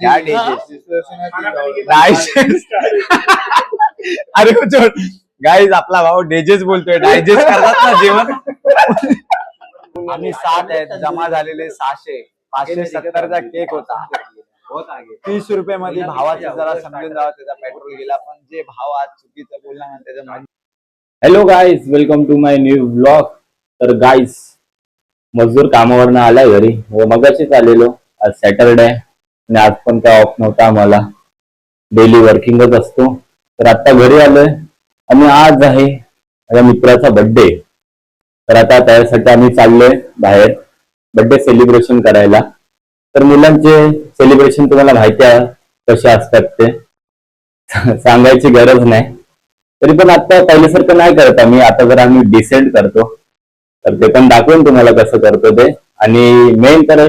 क्या डायजेस्ट अरे छोड गाईज आपला भाऊ डेजेस बोलतोय डायजेस्ट करतात ना जेवण. आम्ही 7 आहेत जमा झालेले 600 570चा केक होता. 30 रुपये मध्ये भावाचं जरा समजून जावं त्याचा पेट्रोल गेला पण जे भाव आज चुकीचं बोलला ना त्याच्या. Hello guys welcome to my new blog. तर गाईज मजदूर कामावरनं आलाय घरी व मगाशीच आलेलो. आज सॅटरडे आणि आज पण काय ऑफ नव्हता आम्हाला. डेली वर्किंगच असतो. तर आता घरी आलोय आणि आज आहे माझ्या मित्राचा बर्थडे. तर आता त्यासाठी आम्ही चाललोय बाहेर बर्थडे सेलिब्रेशन करायला. तर मुलांचे सेलिब्रेशन तुम्हाला माहिती आहे कसे असतात ते सांगायची गरज नाही. तरी पण आता पहिल्यासारखं नाही करत आम्ही. आता जर आम्ही डिसेंट करतो तर ते पण दाखवून तुम्हाला कसं करतो ते. आणि मेन तर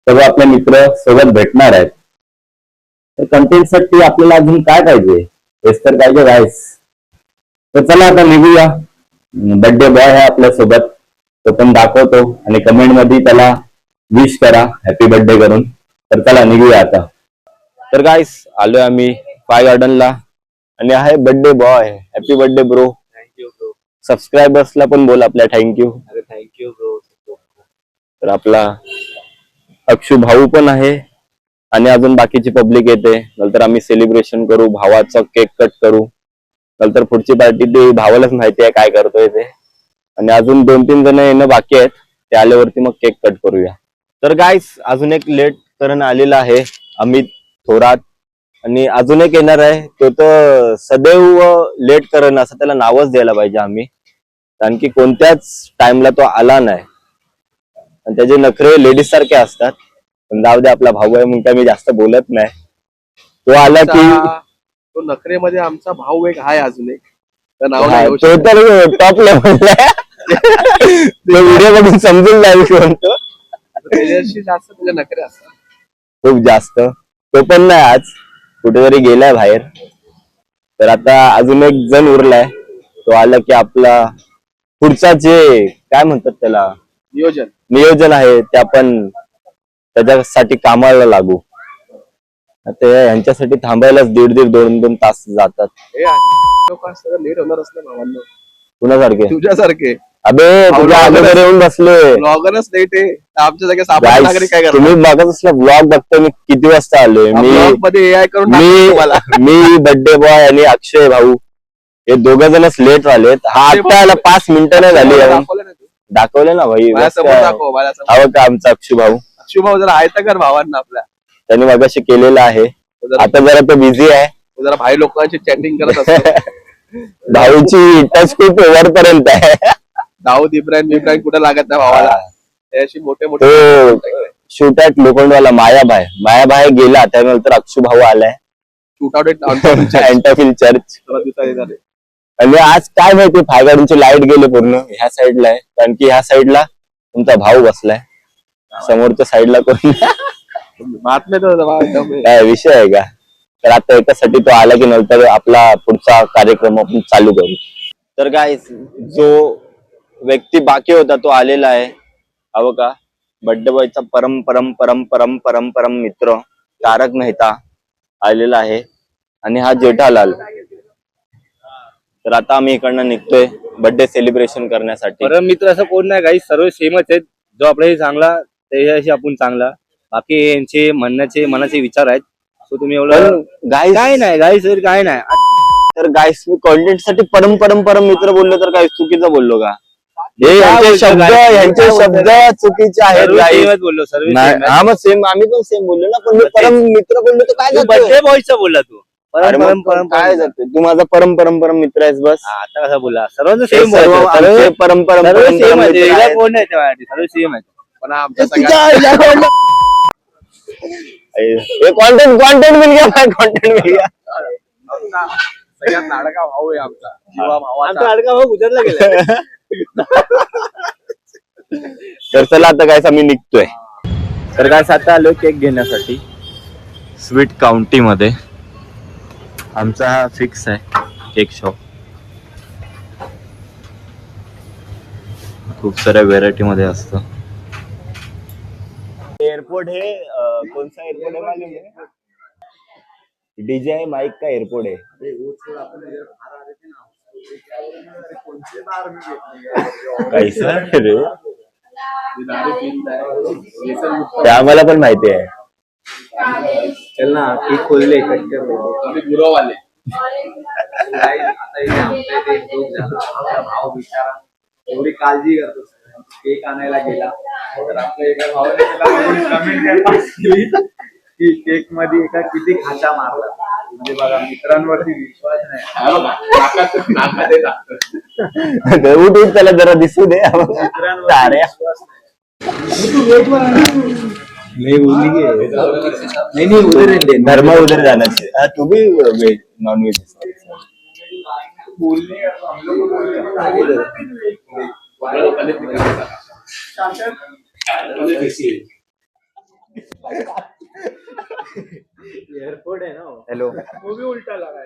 सर्व आपले मित्र सोबत भेटणार आहेत. तर कंटेंट साठी आपल्याला अजून काय पाहिजे हेच तर पाहिजे गाईस. तर चला आता निघूया. बर्थडे बॉय आहे आपल्या सोबत तो पण दाखवतो आणि कमेंट मध्ये त्याला विश करा हॅपी बर्थडे करून. तर चला निघूया आता. तर गाईस आलोय आम्ही पाय गार्डनला आणि आहे birthday boy. Happy birthday bro. Thank you bro. सबस्क्रायबर्सला पण बोल आपल्या थँक्यू. अरे थँक्यू ब्रो. तर आपला अक्षू भाऊ पण आहे आणि अजून बाकीची पब्लिक येते. नंतर आम्ही सेलिब्रेशन करू भावाचा केक कट करू. नंतर पुढची पार्टी ते भावालाच माहिती आहे काय करतोय ते. आणि अजून 2-3 जण येणं बाकी आहेत ते आल्यावरती मग केक कट करूया. तर गाईस अजून एक लेट करण आलेला आहे अमित थोरात आणि अजून एक येणार आहे तो तर सदैव लेट करण असं त्याला नावच द्यायला पाहिजे आम्ही. कारण की कोणत्याच टाइमला तो आला नाही आणि त्याचे नखरे लेडीज सारखे असतात. पण जाऊ दे आपला भाऊ आहे म्हणून काय मी जास्त बोलत नाही. तो आला की तो नखरेमध्ये आमचा भाऊ एक आहे अजून एक तर नाव हा, नाही घेऊ तो शकत. तर टॉप लेवलला व्हिडिओ बघून समजून जाईल म्हणतो. त्याच्याशी जास्त तुझे नखरे असतात. खूप जास्त. तो पण नाही आज कुठेतरी गेलाय बाहेर. तर आता अजून एक जण उरलाय तो आला की आपला पुढचा जे काय म्हणतात त्याला नियोजन आहे ते आपण त्याच्यासाठी कामाला लागू. ते यांच्यासाठी थांबायलाच 1.5-2 तास जातात. लोक असतात लेट होणारच ना भावांना. कुणासारखे तुझ्यासारखे अबे तुझ्या अगोदर येऊन बसले. ब्लॉगरच लेट आहे आमच्या जागे सामान्य नागरिक काय करतात. तुम्ही बघत असला ब्लॉग बघतो मी किती वाजता आलोय. ब्लॉग मध्ये AI करून टाकतो तुम्हाला. मी बर्थडे बॉय आणि अक्षय भाऊ हे 2 जणच लेट झालेत. हा आता आला 5 मिनिटं नाही झाली. दाखवलं ना तू. दाखवले ना भाई. माझ्यासमोर दाखव माझ्यासमोर. हवं का आमचा अक्षू भाऊ. अक्षू भाऊ जरा आहे कर भावांना आपल्या. त्यांनी मगाशी केलेलं आहे. आता जरा तो बिझी आहे. जरा भाई लोकांची चॅटिंग करत असतो. भाऊची टच खूप ओव्हर पर्यंत आहे. दाऊद इब्राहिम कुठे लागत नाही भावाला. त्याशी मोठे मोठे तो शूट ॲट लोखंडवाला मायाभाई गेला त्यानंतर अक्षू भाऊ आलाय. Shoot out Antop Hill church. आणि आज काय माहिती फायगाडीची लाईट गेले पूर्ण ह्या साईडला आहे. कारण की ह्या साईडला तुमचा भाऊ बसलाय समोरच्या साईडला कोण काय विषय आहे का. तर आता एकासाठी तो आला की नंतर आपला पुढचा कार्यक्रम आपण चालू करू. तर काय जो व्यक्ती बाकी होता तो आलेला आहे. हवं का बर्थडे बॉयचा परम मित्र तारक मेहता आलेला आहे आणि हा जेठालाल. तर आता आम्ही इकडनं निघतोय बर्थडे सेलिब्रेशन करण्यासाठी. परम मित्र असं कोण नाही गाई सर्व सेमच आहेत. जो आपल्याशी चांगला त्याच्याशी आपण चांगला. बाकी यांचे म्हणण्याचे मनाचे विचार आहेत. सो तुम्ही एवढं गाईस काय नाही गाई सर काय नाही. तर गाईस मी कॉन्टेंट साठी परम मित्र बोललो तर काय चुकीचं बोललो का. हे यांचे शब्द चुकीचे आहेत सेमच बोललो सर्व नाही. हा मग सेम आम्ही पण सेम बोललो ना. पण मी परम मित्र बोललो तर काय बर्थडे बॉयचा बोलला तू. परम काय जाते तू माझा परम मित्र आहेस बस. आता कसं बोलला सर्वांचं हे सेम सर्व आमचे परम सेम आहे. मित्र आहेत. कोण नाही सर्व सेम आहे. पण आमच्या सगळ्या कॉन्टेंट मिल गया. सगळ्यात लाडका भाऊ आहे आमचा. जीवा भावाचा. आमचा लाडका भाऊ गुजरातला गेला. तर चला आता काय आम्ही निघतोय. तर काय आता आलो केक घेण्यासाठी स्वीट काउंटी मध्ये. आमचा हा फिक्स आहे केक शॉप. खूप साऱ्या व्हेरायटी मध्ये असतं. एअरपोर्ट हे कोणता एअरपोर्ट आहे मालूम आहे. डीजे माइक का एयरपोर्ट है कैसा रे ते आम्हाला पण माहिती आहे. चल ना केक खोलले कट कर गुरव वाले भाव बिचारा एवढी काळजी करतो केक आणायला गेला तर आपल्या एका भावाने कमेंट केली की केक मध्ये एका किती खाचा मारला. म्हणजे बघा मित्रांवरती विश्वास नाही. नाकात येत असतं. उठ उठ त्याला जरा दिसू दे मित्रांवरती तारे. विश्वास नहीं बोली के नहीं उधर ही ले धर्म उधर जाना चाहिए. तू भी वेज नॉन वेज बोलने का तो हम लोग को एयरपोर्ट है ना. हेलो वो भी उल्टा लगा है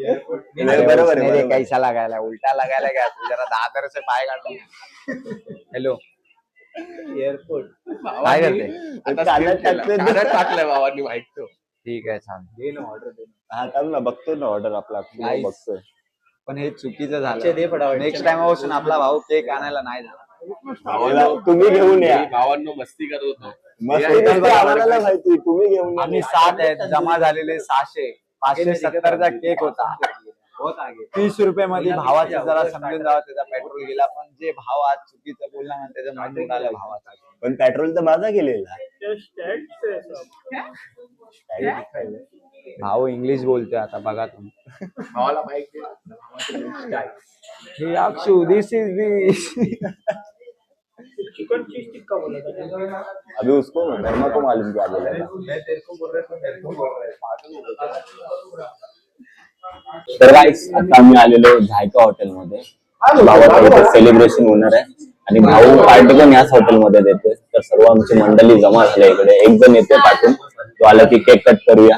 एयरपोर्ट. बरोबर है, बरोबर. कैसा लगायला उल्टा लगायला क्या तू जरा दादर से पाय काढ. हेलो एयरपोर्ट काय करते. कानात टाकलंय भावांनी माहित तो. ठीक आहे छान दे ना ऑर्डर दे. हा चाल ना बघतो ना ऑर्डर आपला Nice. बघतोय. पण हे चुकीचं झालं. नेक्स्ट टाइम पासून आपला भाऊ केक आणायला नाही जाणार. तुम्ही घेऊन या. भावांनो मस्ती करत होतो. मस्त आम्हाला माहिती तुम्ही घेऊन या. आम्ही 7 आहेत जमा झालेले 600 570चा केक होता. 30 रुपये मध्ये भावाचं जरा समजून जावं त्याचा पेट्रोल गेला. पण जे भाव आज चुकीचं बोलला ना त्याचं मन उडालं भावाचा. पण पेट्रोल तर माझा गेलेला. भाऊ इंग्लिश बोलतोय आता बघा तुम्ही. भावाला माहिती हे अक्षु दिस इज दिस. चिकन चीज टिक्का बोला था. अभी उसको धर्मा को मालूम क्या बोला था. तर गाईस आता आम्ही आलेलो झायका हॉटेलमध्ये. भावाचं इथे सेलिब्रेशन होणार आहे आणि भाऊ पार्टी पण याच हॉटेलमध्ये देतोय. तर सर्व आमची मंडळी जमा झाले इकडे. एक जण येते पाठून तो आला की केक कट करूया.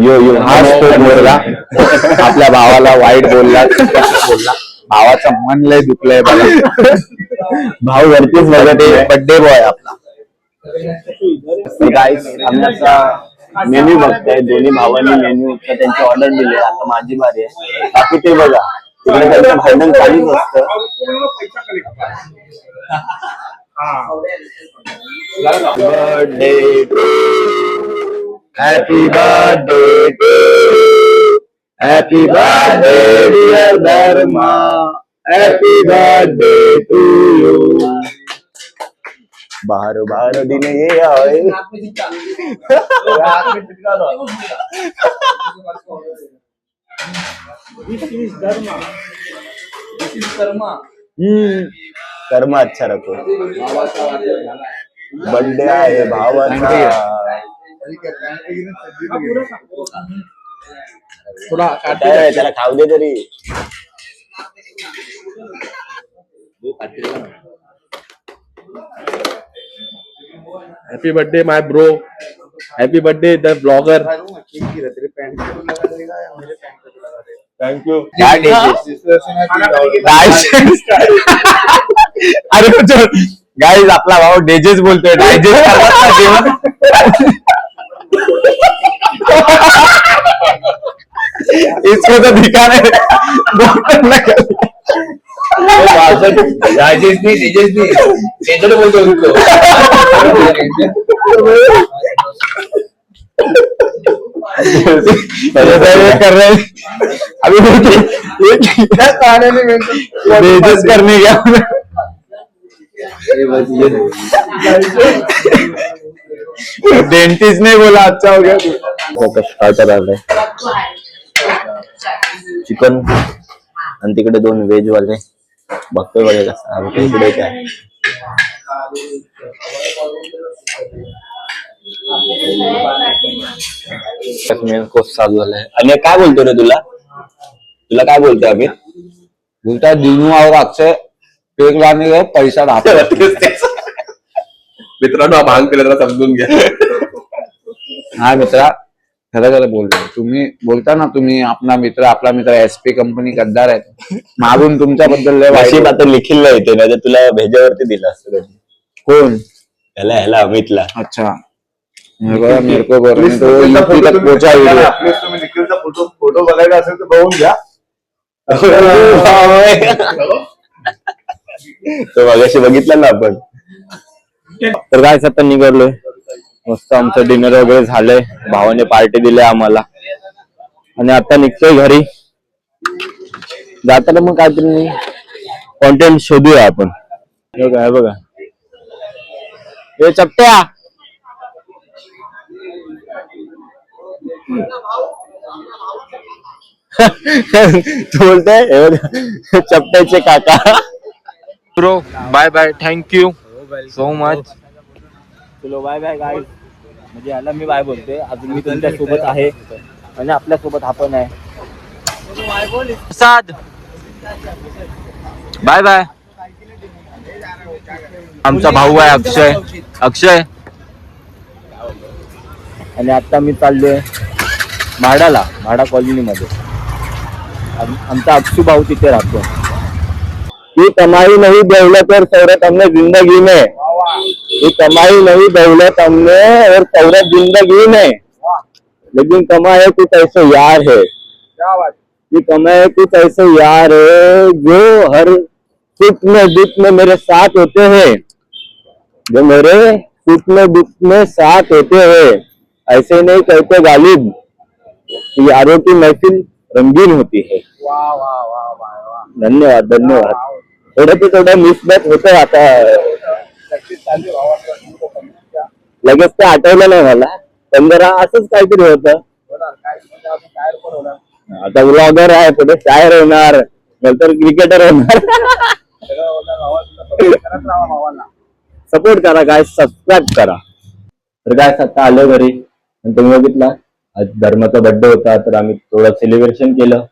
यो यो हा बोलला आपल्या भावाला वाईट बोलला भावाचं मन लय दुखलंय बघा. भाऊ वरतीच बघत बर्थडे बॉय आपला. गाईस आम्ही आता मेन्यू बघताय. दोन्ही भावांनी मेन्यू त्यांची ऑर्डर दिली. आता माझी बारी आहे. बाकी ते बघा तिकडे त्यांचं भांडण चालूच असतं. Birthday happy birthday happy birthday dear Dharma happy birthday to you. बाहर बाहर दिन ये आए. कर्म अच्छा रखो. बर्थडे आहे भावाचा. थोडा काय त्याला खाऊ दे तरी. Happy birthday my bro. Happy birthday the blogger. Thank you. अरे गाईज आपला भाऊ डेजेस बोलतोय. डायजेस्ट करतात ना जेवण. इसको तो दिखा नहीं. राजेश नहीं तेजस नहीं तेजस बोलते उनको. कर रहे हैं अभी डेजेस करने गया. डेंटिस्ट ने बोला अच्छा हो गया. स्टार्टर आलंय चिकन आणि तिकडे 2 व्हेज वाले. बघतोय बघा कसं आमच्या इकडे काय. मेन कोर्स चालू झालाय. आणि काय बोलतो रे तुला काय बोलतोय आम्ही. बोलता दिनू और अक्षय केक लाने गए पैसा डाल. मित्रांनो हा भांग केलं जरा समजून घ्या. हा मित्रा खरं बोलतो. तुम्ही बोलता ना तुम्ही आपला मित्र SP कंपनी गद्दार आहेत. मागून तुमच्याबद्दल लय वाईट. नशीब आता निखिलला येते ना तर तुला भेजावरती दिला असतं. कोण ह्याला अमितला. अच्छा मेरे को बोल रहे हैं, तो यूपी तक पहुंचा वीडियो. प्लीज तुम्ही निखिलचा फोटो बघायचा असेल तर बघून घ्या. तो मगाशी बघितला ना आपण. तर काय आता निघालोय, मस्त आमचं डिनर वगैरे झालंय, भावाने पार्टी दिली आम्हाला आणि आता निघतोय घरी. जाताना मग काहीतरी कॉन्टेंट शोधूया आपण. हे बघा हे चपट्या. तू बोलतोय हे बघा चपट्याचे काका. Bro bye bye, thank you so much. चलो बाय बाय गाईज. म्हणजे याला मी बाय बोलते. अजून मी तुमच्या सोबत आहे आणि आपल्या सोबत हा पण आहे. प्रसाद बाय बाय. आमचा भाऊ आहे अक्षय. अक्षय आणि आता मी चाललोय म्हाडाला, म्हाडा कॉलनीमध्ये. आमचा अक्षू भाऊ तिथे राहतो. ये कमाई नहीं दौलत और शौहरत हमने जिंदगी में, ये कमाई नहीं दौलत हमने और शौहरत जिंदगी में, लेकिन कमाए कुछ ऐसे यार है, ये कमाए कुछ ऐसे यार है जो हर सुख में दुख में मेरे साथ होते हैं, जो मेरे सुख में दुख में साथ होते हैं. ऐसे नहीं कहते गालिब, यारों की महफिल रंगीन होती है. धन्यवाद धन्यवाद. थोडं ते थोडं मिसमॅच होतं आता. लगेच ते आठवलं नाही मला, पण जरा असंच काहीतरी होतं. आता ब्लॉगर आहे, पुढे शायर होणार, नंतर क्रिकेटर होणार. सपोर्ट करा गाय, सबस्क्राईब करा. तर काय आता आलो घरी आणि तुम्ही बघितला आज धर्माचा बर्थडे होता, तर आम्ही थोडं सेलिब्रेशन केलं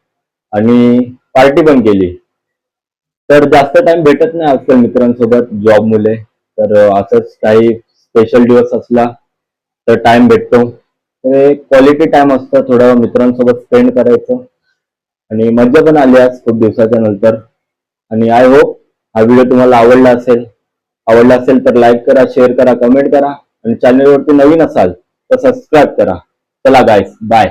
आणि पार्टी पण केली. तर जास्त टाइम भेटत नाही आजकाल मित्रांसोबत जॉब मुले, तर असंच काही स्पेशल दिवस असला तर टाइम भेटतो. तर क्वालिटी टाइम असतं, थोडं मित्रांसोबत स्पेंड करायचं आणि मज्जा पण आली आज खूप दिवसाच्या नंतर. आणि आय होप हा व्हिडिओ तुम्हाला आवडला असेल तर लाईक करा, शेअर करा, कमेंट करा आणि चॅनलवरती नवीन असाल तर सबस्क्राईब करा. चला गाईस, बाय.